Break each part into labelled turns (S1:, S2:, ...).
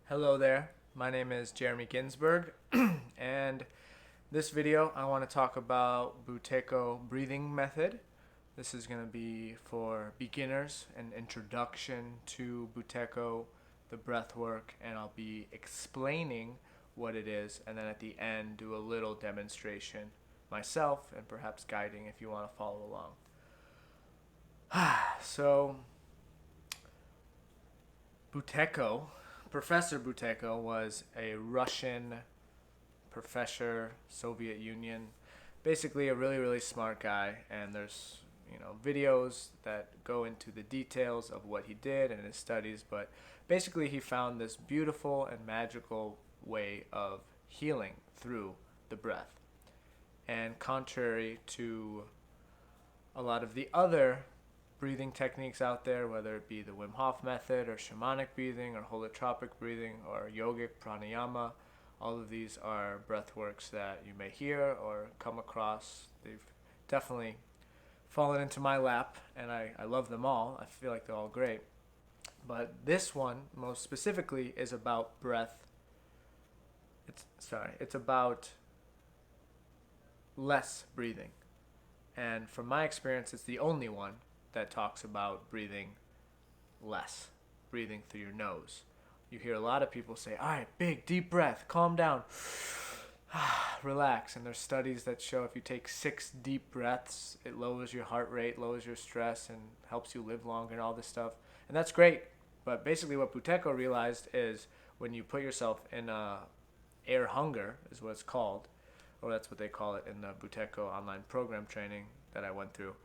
S1: Hello there, my name is Jeremy Ginsberg, and this video I want to talk about Buteyko breathing method. This is going to be for beginners, an introduction to Buteyko, the breath work, and I'll be explaining what it is, and then at the end do a little demonstration myself and perhaps guiding if you want to follow along. So, Buteyko, Professor Buteyko was a Russian professor, Soviet Union, basically a really, really smart guy. And there's, videos that go into the details of what he did and his studies. But basically, he found this beautiful and magical way of healing through the breath. And contrary to a lot of the other breathing techniques out there, whether it be the Wim Hof method or shamanic breathing or holotropic breathing or yogic pranayama, all of these are breath works that you may hear or come across. They've definitely fallen into my lap, and I love them all. I feel like they're all great. But this one, most specifically, is about breath. It's about less breathing. And from my experience, it's the only one that talks about breathing less, breathing through your nose. You hear a lot of people say, all right, big, deep breath, calm down, relax. And there's studies that show if you take 6 deep breaths, it lowers your heart rate, lowers your stress, and helps you live longer and all this stuff. And that's great. But basically what Buteyko realized is when you put yourself in air hunger, is what it's called, or that's what they call it in the Buteyko online program training that I went through,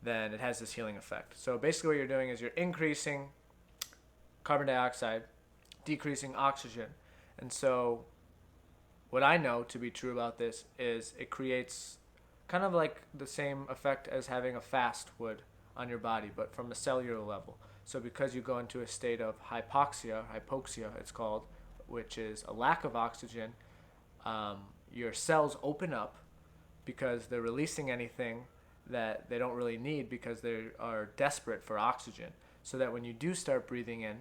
S1: then it has this healing effect. So basically what you're doing is you're increasing carbon dioxide, decreasing oxygen. And so what I know to be true about this is it creates kind of like the same effect as having a fast would on your body, but from a cellular level. So because you go into a state of hypoxia it's called, which is a lack of oxygen, your cells open up because they're releasing anything that they don't really need because they are desperate for oxygen, so that when you do start breathing in,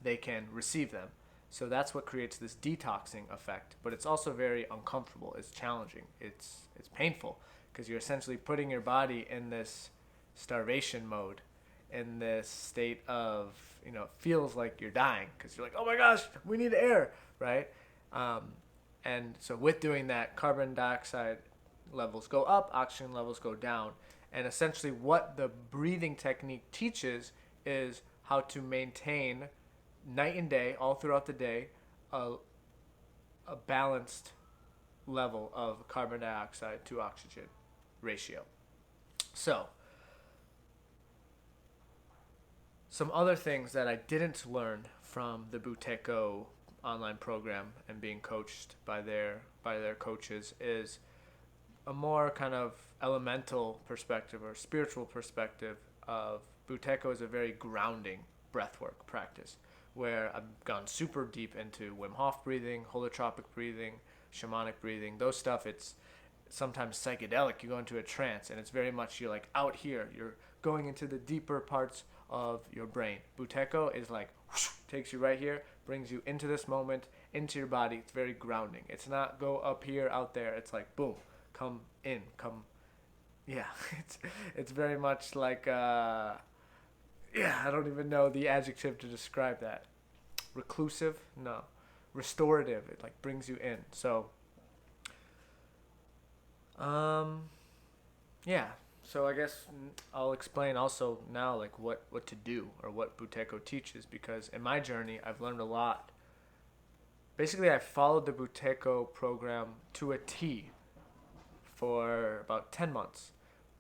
S1: they can receive them. So that's what creates this detoxing effect. But it's also very uncomfortable. It's challenging. It's painful because you're essentially putting your body in this starvation mode, in this state of, it feels like you're dying because you're like, oh my gosh, we need air, right? And so with doing that, carbon dioxide levels go up, oxygen levels go down. And essentially what the breathing technique teaches is how to maintain night and day, all throughout the day, a balanced level of carbon dioxide to oxygen ratio. So, some other things that I didn't learn from the Buteyko online program and being coached by their coaches is a more kind of elemental perspective or spiritual perspective of Buteyko is a very grounding breathwork practice where I've gone super deep into Wim Hof breathing, holotropic breathing, shamanic breathing. Those stuff, it's sometimes psychedelic. You go into a trance and it's very much you're like out here. You're going into the deeper parts of your brain. Buteyko is like whoosh, takes you right here, brings you into this moment, into your body. It's very grounding. It's not go up here, out there. It's like boom. Come in, come, yeah, it's very much like, I don't even know the adjective to describe that. Reclusive? No. Restorative. It like brings you in. So, yeah. So I guess I'll explain also now like what to do or what Buteyko teaches, because in my journey I've learned a lot. Basically, I followed the Buteyko program to a T for about 10 months.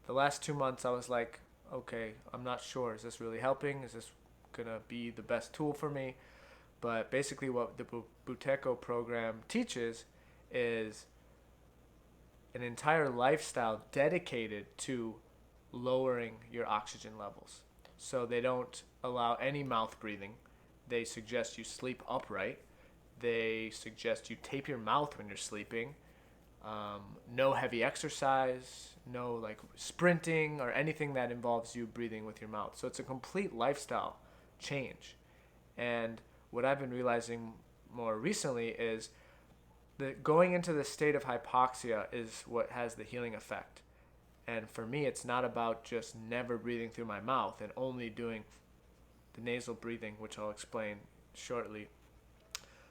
S1: The last 2 months I was like, okay, I'm not sure. Is this really helping? Is this going to be the best tool for me? But basically what the Buteyko program teaches is an entire lifestyle dedicated to lowering your oxygen levels. So they don't allow any mouth breathing. They suggest you sleep upright. They suggest you tape your mouth when you're sleeping. No heavy exercise, no like sprinting or anything that involves you breathing with your mouth. So it's a complete lifestyle change. And what I've been realizing more recently is that going into the state of hypoxia is what has the healing effect. And for me, it's not about just never breathing through my mouth and only doing the nasal breathing, which I'll explain shortly.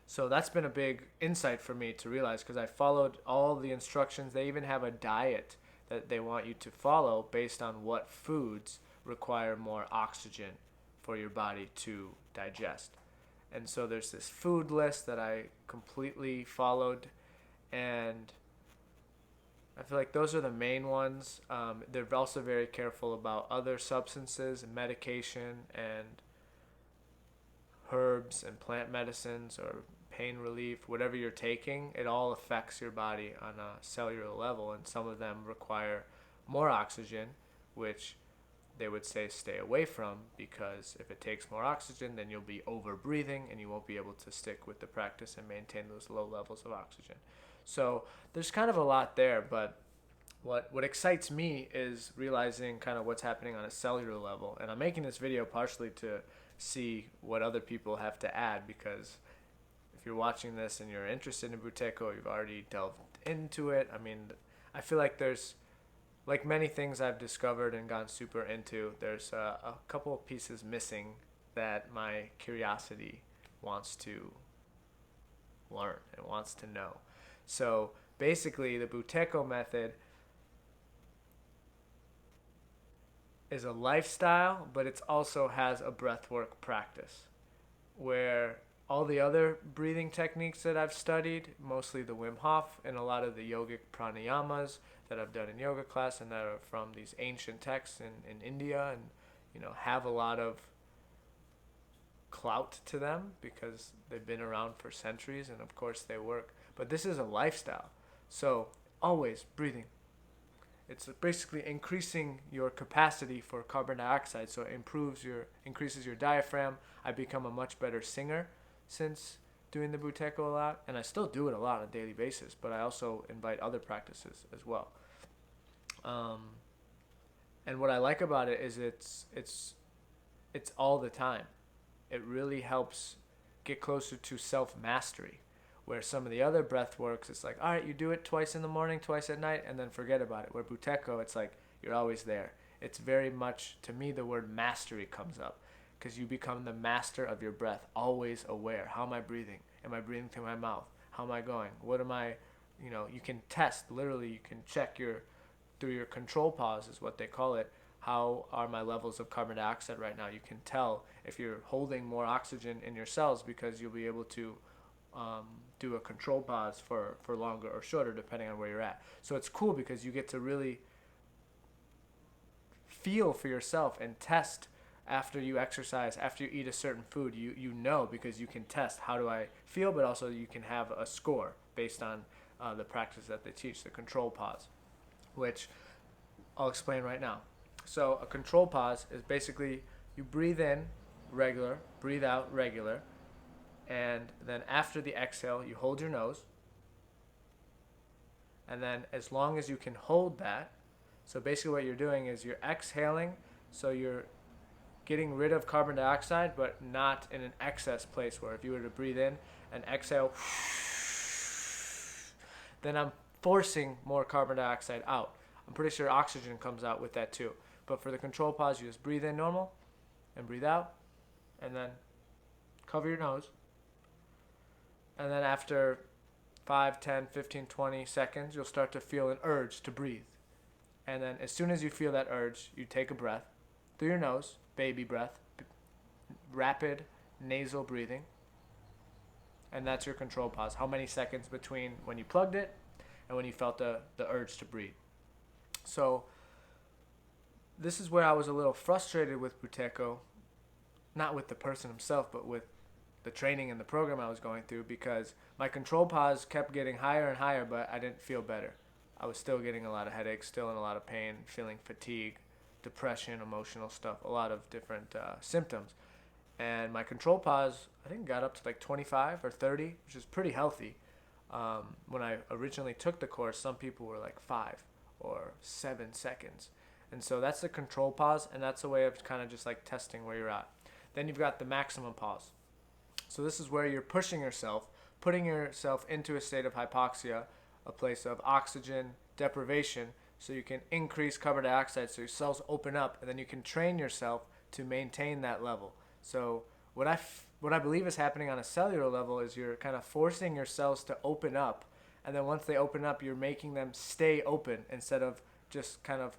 S1: So that's been a big insight for me to realize, because I followed all the instructions. They even have a diet that they want you to follow based on what foods require more oxygen for your body to digest. And so there's this food list that I completely followed, and I feel like those are the main ones. They're also very careful about other substances and medication and herbs and plant medicines or pain relief, whatever you're taking. It all affects your body on a cellular level, and some of them require more oxygen, which they would say stay away from, because if it takes more oxygen, then you'll be over breathing and you won't be able to stick with the practice and maintain those low levels of oxygen. So there's kind of a lot there, but what excites me is realizing kind of what's happening on a cellular level. And I'm making this video partially to see what other people have to add, because if you're watching this and you're interested in Buteyko, you've already delved into it. I mean, I feel like there's, like many things I've discovered and gone super into, there's a couple of pieces missing that my curiosity wants to learn and wants to know. So basically, the Buteyko method is a lifestyle, but it also has a breathwork practice, where all the other breathing techniques that I've studied, mostly the Wim Hof and a lot of the yogic pranayamas that I've done in yoga class and that are from these ancient texts in India, and have a lot of clout to them because they've been around for centuries, and of course they work. But this is a lifestyle, so always breathing. It's basically increasing your capacity for carbon dioxide, so it increases your diaphragm. I become a much better singer since doing the Buteyko a lot, and I still do it a lot on a daily basis, but I also invite other practices as well. And what I like about it is it's all the time. It really helps get closer to self-mastery, where some of the other breath works, it's like, all right, you do it twice in the morning, twice at night, and then forget about it. Where Buteyko, it's like you're always there. It's very much, to me, the word mastery comes up, because you become the master of your breath, always aware. How am I breathing? Am I breathing through my mouth? How am I going? What am I, you can test, literally, you can check through your control pause is what they call it. How are my levels of carbon dioxide right now? You can tell if you're holding more oxygen in your cells, because you'll be able to do a control pause for longer or shorter depending on where you're at. So it's cool because you get to really feel for yourself and test after you exercise, after you eat a certain food. You know, because you can test how do I feel, but also you can have a score based on the practice that they teach, the control pause, which I'll explain right now. So a control pause is basically you breathe in regular, breathe out regular, and then after the exhale, you hold your nose. And then as long as you can hold that, so basically what you're doing is you're exhaling, so you're getting rid of carbon dioxide, but not in an excess place, where if you were to breathe in and exhale, then I'm forcing more carbon dioxide out. I'm pretty sure oxygen comes out with that too. But for the control pause, you just breathe in normal and breathe out, and then cover your nose. And then after 5, 10, 15, 20 seconds, you'll start to feel an urge to breathe. And then as soon as you feel that urge, you take a breath through your nose, baby breath, rapid nasal breathing. And that's your control pause. How many seconds between when you plugged it and when you felt the urge to breathe. So this is where I was a little frustrated with Buteyko, not with the person himself, but with the training and the program I was going through, because my control pause kept getting higher and higher, but I didn't feel better. I was still getting a lot of headaches, still in a lot of pain, feeling fatigue, depression, emotional stuff, a lot of different symptoms. And my control pause, I think, got up to like 25 or 30, which is pretty healthy. When I originally took the course, some people were like 5 or 7 seconds. And so that's the control pause, and that's a way of kind of just like testing where you're at. Then you've got the maximum pause. So this is where you're pushing yourself, putting yourself into a state of hypoxia, a place of oxygen deprivation, so you can increase carbon dioxide so your cells open up, and then you can train yourself to maintain that level. So what I believe is happening on a cellular level is you're kind of forcing your cells to open up, and then once they open up, you're making them stay open instead of just kind of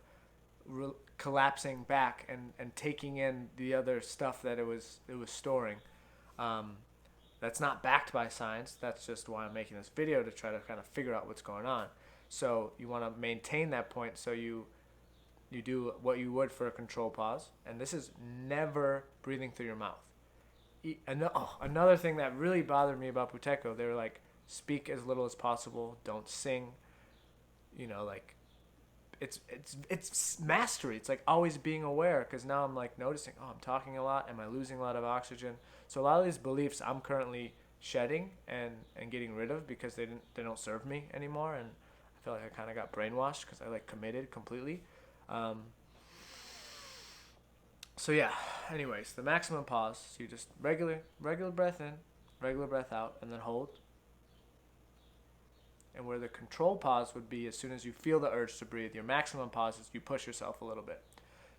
S1: collapsing back and taking in the other stuff that it was storing. That's not backed by science. That's just why I'm making this video, to try to kind of figure out what's going on. So you want to maintain that point, so you do what you would for a control pause, and this is never breathing through your mouth. Another thing that really bothered me about Buteyko, they were like, speak as little as possible, don't sing, like it's mastery. It's like always being aware, because now I'm like noticing, I'm talking a lot, am I losing a lot of oxygen? So a lot of these beliefs I'm currently shedding and getting rid of, because they don't serve me anymore, and I feel like I kind of got brainwashed because I like committed completely. So yeah, anyways, the maximum pause, so you just regular breath in, regular breath out, and then hold. And where the control pause would be, as soon as you feel the urge to breathe, your maximum pause is you push yourself a little bit.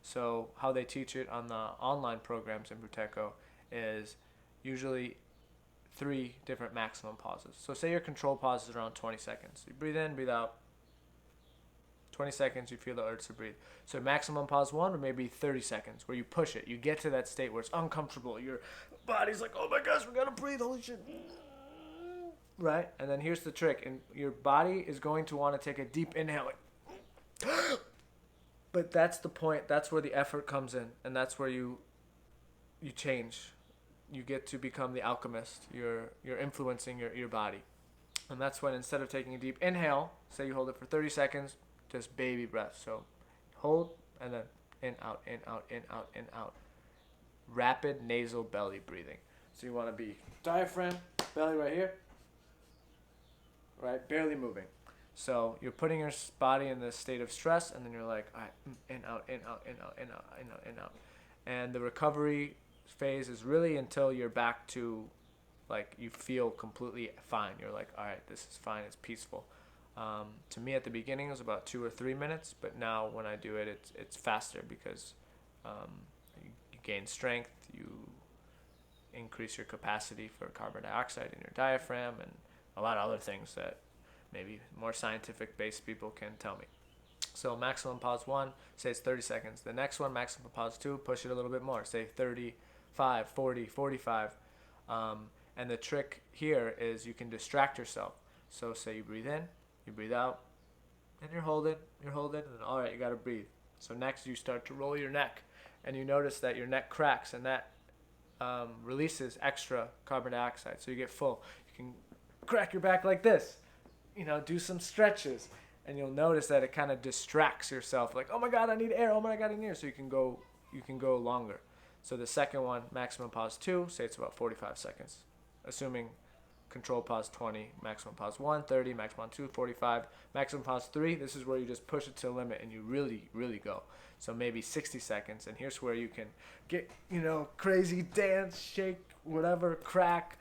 S1: So how they teach it on the online programs in Buteyko is usually 3 different maximum pauses. So say your control pause is around 20 seconds. You breathe in, breathe out. 20 seconds, you feel the urge to breathe. So maximum pause 1 would maybe 30 seconds, where you push it. You get to that state where it's uncomfortable. Your body's like, oh my gosh, we gotta breathe, holy shit. Right? And then here's the trick. And your body is going to want to take a deep inhale. But that's the point. That's where the effort comes in. And that's where you change. You get to become the alchemist. You're influencing your body. And that's when, instead of taking a deep inhale, say you hold it for 30 seconds, just baby breath. So hold, and then in, out, in, out, in, out, in, out. Rapid nasal belly breathing. So you want to be diaphragm, belly right here. Right? Barely moving. So you're putting your body in this state of stress, and then you're like, all right, in, out, in, out, in, out, in, out, in, out, in, out. And the recovery phase is really until you're back to, like, you feel completely fine. You're like, all right, this is fine. It's peaceful. To me, at the beginning, it was about 2 or 3 minutes, but now when I do it, it's faster, because you gain strength, you increase your capacity for carbon dioxide in your diaphragm, and a lot of other things that maybe more scientific-based people can tell me. So maximum pause 1, say it's 30 seconds. The next one, maximum pause 2, push it a little bit more. Say 35, 40, 45. And the trick here is you can distract yourself. So say you breathe in, you breathe out, and you're holding, and then all right, you got to breathe. So next you start to roll your neck, and you notice that your neck cracks, and that releases extra carbon dioxide. So you get full. You can crack your back like this, do some stretches, and you'll notice that it kind of distracts yourself, like, oh my god, I need air, oh my god, I need air. So you can go longer. So the second one, maximum pause 2, say it's about 45 seconds, assuming control pause 20, maximum pause 1, 30, maximum 2, 45, maximum pause 3, this is where you just push it to the limit and you really, really go. So maybe 60 seconds, and here's where you can get, crazy, dance, shake, whatever, crack,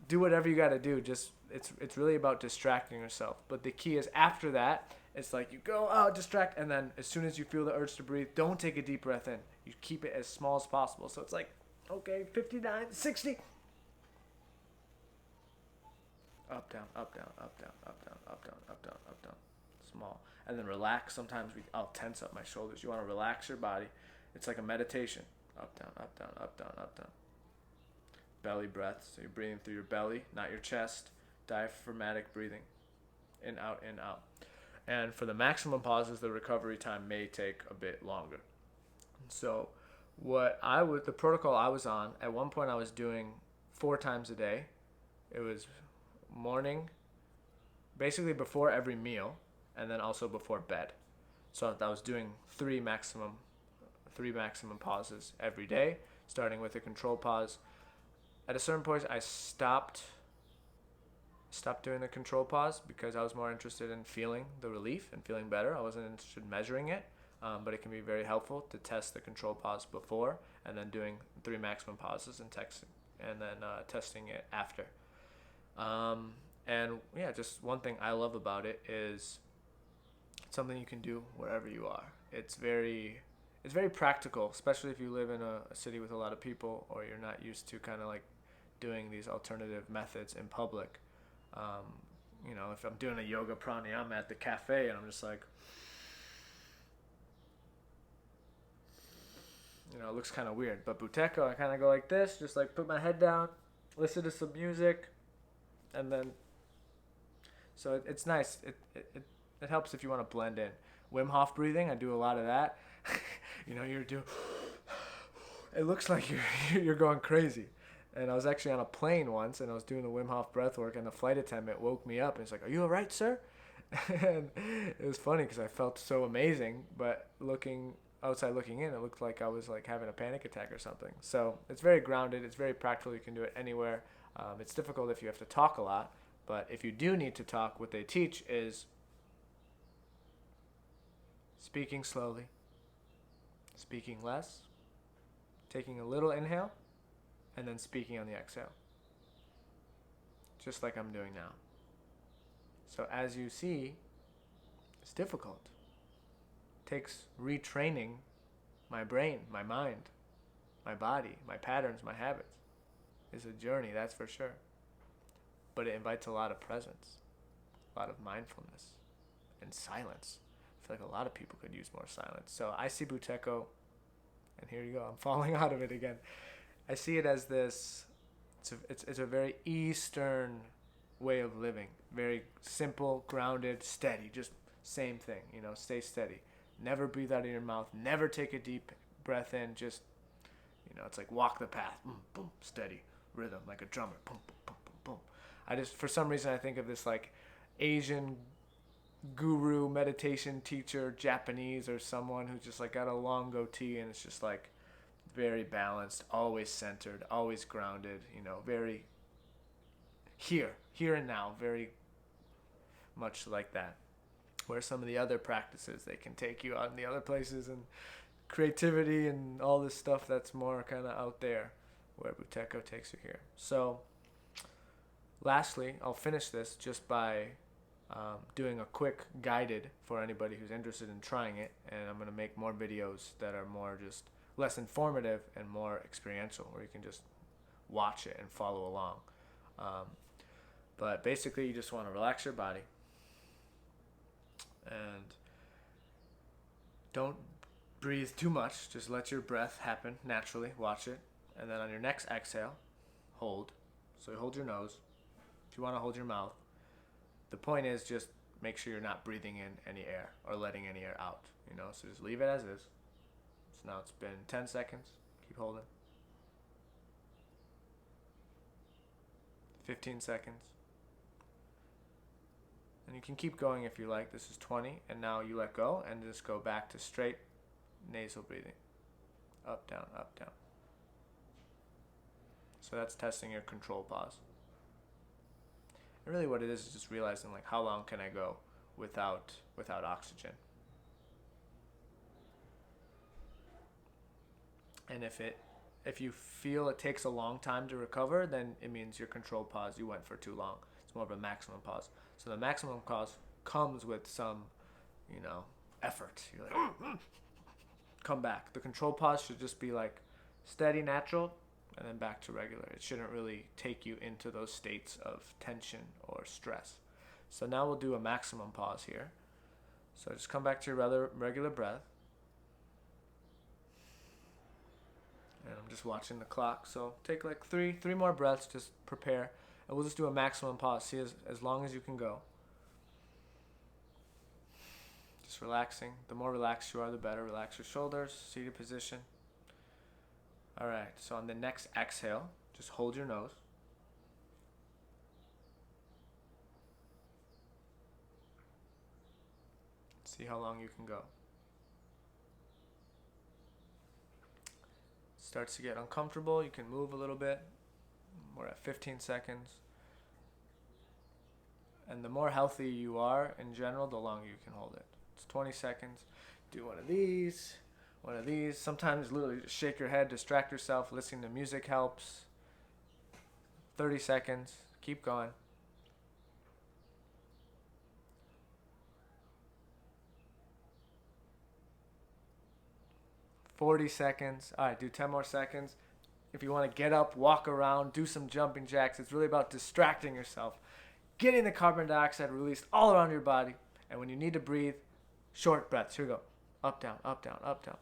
S1: do whatever you got to do. Just it's really about distracting yourself. But the key is, after that, it's like you go out, distract, and then as soon as you feel the urge to breathe, don't take a deep breath in. You keep it as small as possible. So it's like, okay, 59, 60. Up, down, up, down, up, down, up, down, up, down, up, down, up, down. Small. And then relax. Sometimes I'll tense up my shoulders. You want to relax your body. It's like a meditation. Up, down, up, down, up, down, up, down. Belly breath. So you're breathing through your belly, not your chest. Diaphragmatic breathing. In, out, in, out. And for the maximum pauses, the recovery time may take a bit longer. So the protocol I was on, at one point I was doing 4 times a day. It was morning, basically before every meal, and then also before bed. So I was doing 3 maximum pauses every day, starting with a control pause. At a certain point, I stopped doing the control pause because I was more interested in feeling the relief and feeling better. I wasn't interested in measuring it, but it can be very helpful to test the control pause before and then doing 3 maximum pauses and and then testing it after. Um, and yeah, just one thing I love about it is it's something you can do wherever you are. It's very practical, especially if you live in a city with a lot of people, or you're not used to kind of like doing these alternative methods in public. Um, if I'm doing a yoga pranayama at the cafe and I'm just like, it looks kind of weird. But Buteyko, I kind of go like this, just like put my head down, listen to some music, and then it's nice. It helps if you want to blend in. Wim Hof breathing, I do a lot of that. You're doing. It looks like you're going crazy. And I was actually on a plane once, and I was doing the Wim Hof breath work, and the flight attendant woke me up, and he's like, "Are you all right, sir?" And it was funny because I felt so amazing, but looking looking in, it looked like I was like having a panic attack or something. So it's very grounded. It's very practical. You can do it anywhere. It's difficult if you have to talk a lot, but if you do need to talk, what they teach is speaking slowly, speaking less, taking a little inhale, and then speaking on the exhale. Just like I'm doing now. So as you see, it's difficult. It takes retraining my brain, my mind, my body, my patterns, my habits. It's a journey, that's for sure. But it invites a lot of presence, a lot of mindfulness, and silence. I feel like a lot of people could use more silence. So I see Buteyko, and here you go, I'm falling out of it again. I see it as this, it's a very Eastern way of living. Very simple, grounded, steady, just same thing, stay steady. Never breathe out of your mouth, never take a deep breath in, just, it's like walk the path, boom, boom, steady, rhythm, like a drummer, boom, boom, boom, boom, boom. For some reason, I think of this like Asian guru, meditation teacher, Japanese or someone who's just like got a long goatee and it's just like, very balanced, always centered, always grounded, very here and now, very much like that. Where some of the other practices, they can take you out in the other places and creativity and all this stuff that's more kind of out there, where Buteyko takes you here. So lastly, I'll finish this just by doing a quick guided for anybody who's interested in trying it, and I'm going to make more videos that are more just less informative and more experiential, where you can just watch it and follow along. But basically, you just want to relax your body and don't breathe too much. Just let your breath happen naturally. Watch it. And then on your next exhale, hold. So you hold your nose. If you want to hold your mouth. The point is just make sure you're not breathing in any air or letting any air out. So just leave it as is. So now it's been 10 seconds. Keep holding. 15 seconds. And you can keep going if you like. This is 20. And now you let go and just go back to straight nasal breathing. Up, down, up, down. So that's testing your control pause. And really what it is just realizing like how long can I go without oxygen. And if you feel it takes a long time to recover, then it means your control pause, you went for too long. It's more of a maximum pause. So the maximum pause comes with some, effort. You're like, come back. The control pause should just be like steady, natural, and then back to regular. It shouldn't really take you into those states of tension or stress. So now we'll do a maximum pause here. So just come back to your regular breath. And I'm just watching the clock. So take like three more breaths, just prepare. And we'll just do a maximum pause. See as long as you can go. Just relaxing. The more relaxed you are, the better. Relax your shoulders, seated position. All right, so on the next exhale, just hold your nose. See how long you can go. Starts to get uncomfortable, you can move a little bit. We're at 15 seconds. And the more healthy you are in general, the longer you can hold it. It's 20 seconds. Do one of these. Sometimes literally just shake your head, distract yourself. Listening to music helps. 30 seconds. Keep going. 40 seconds. All right, do 10 more seconds. If you want to get up, walk around, do some jumping jacks, it's really about distracting yourself, getting the carbon dioxide released all around your body. And when you need to breathe, short breaths. Here we go. Up, down, up, down, up, down.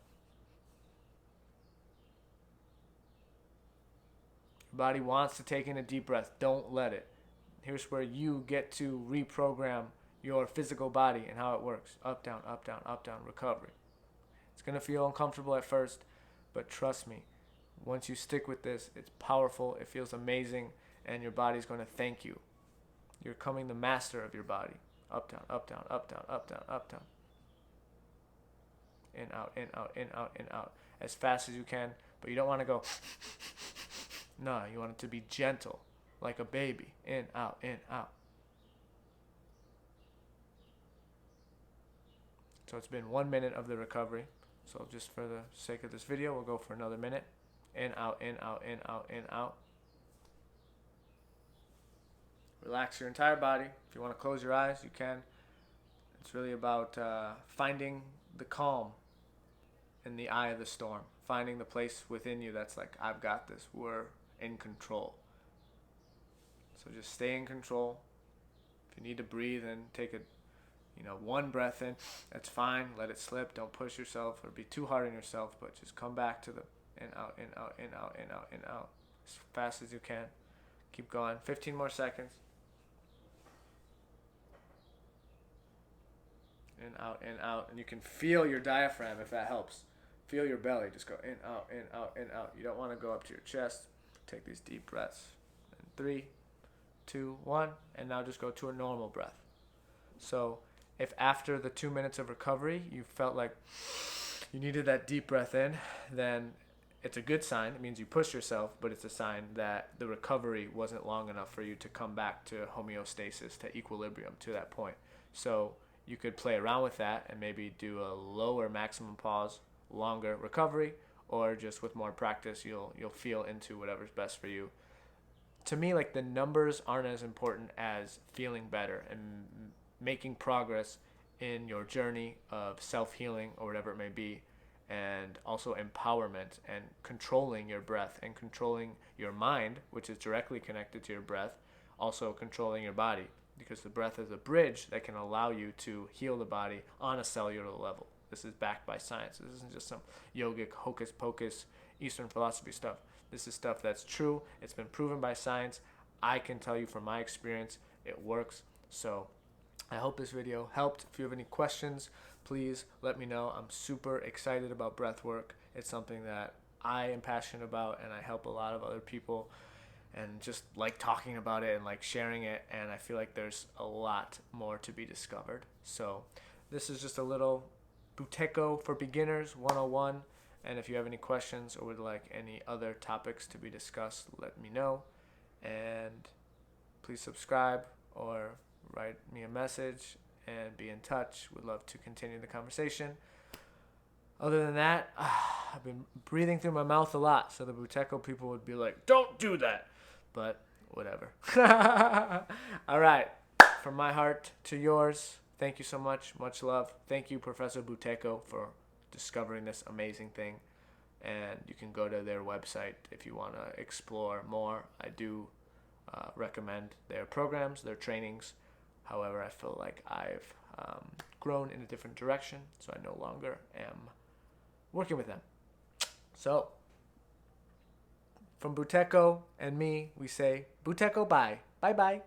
S1: Your body wants to take in a deep breath. Don't let it. Here's where you get to reprogram your physical body and how it works. Up, down, up, down, up, down, recovery. It's going to feel uncomfortable at first, but trust me, once you stick with this, it's powerful, it feels amazing, and your body's going to thank you. You're becoming the master of your body. Up, down, up, down, up, down, up, down, up, down. In, out, in, out, in, out, in, out. As fast as you can, but you don't want to go, no, you want it to be gentle, like a baby. In, out, in, out. So it's been 1 minute of the recovery. So just for the sake of this video, we'll go for another minute. In, out, in, out, in, out, in, out. Relax your entire body. If you want to close your eyes, you can. It's really about finding the calm in the eye of the storm. Finding the place within you that's like, I've got this. We're in control. So just stay in control. If you need to breathe and take a one breath in, that's fine. Let it slip. Don't push yourself or be too hard on yourself, but just come back to the in, out, in, out, in, out, in, out, in, out as fast as you can. Keep going. 15 more seconds. In, out, in, out. And you can feel your diaphragm if that helps. Feel your belly. Just go in, out, in, out, in, out. You don't want to go up to your chest. Take these deep breaths. And 3, 2, 1. And now just go to a normal breath. So if after the 2 minutes of recovery you felt like you needed that deep breath in, then it's a good sign. It means you pushed yourself, but it's a sign that the recovery wasn't long enough for you to come back to homeostasis, to equilibrium, to that point. So you could play around with that and maybe do a lower maximum pause, longer recovery, or just with more practice you'll feel into whatever's best for you. To me, like, the numbers aren't as important as feeling better and making progress in your journey of self-healing or whatever it may be, and also empowerment and controlling your breath and controlling your mind, which is directly connected to your breath, also controlling your body, because the breath is a bridge that can allow you to heal the body on a cellular level. This is backed by science. This isn't just some yogic hocus pocus Eastern philosophy stuff. This is stuff that's true. It's been proven by science. I can tell you from my experience, it works. So I hope this video helped. If you have any questions, please let me know. I'm super excited about breath work. It's something that I am passionate about, and I help a lot of other people and just like talking about it and like sharing it, and I feel like there's a lot more to be discovered. So this is just a little Buteyko for Beginners 101, and if you have any questions or would like any other topics to be discussed, let me know, and please subscribe or write me a message and be in touch. Would love to continue the conversation. Other than that, I've been breathing through my mouth a lot, so the Buteyko people would be like, don't do that. But whatever. All right. From my heart to yours, thank you so much. Much love. Thank you, Professor Buteyko, for discovering this amazing thing. And you can go to their website if you want to explore more. I do recommend their programs, their trainings. However, I feel like I've grown in a different direction, so I no longer am working with them. So, from Buteyko and me, we say, Buteyko bye. Bye-bye.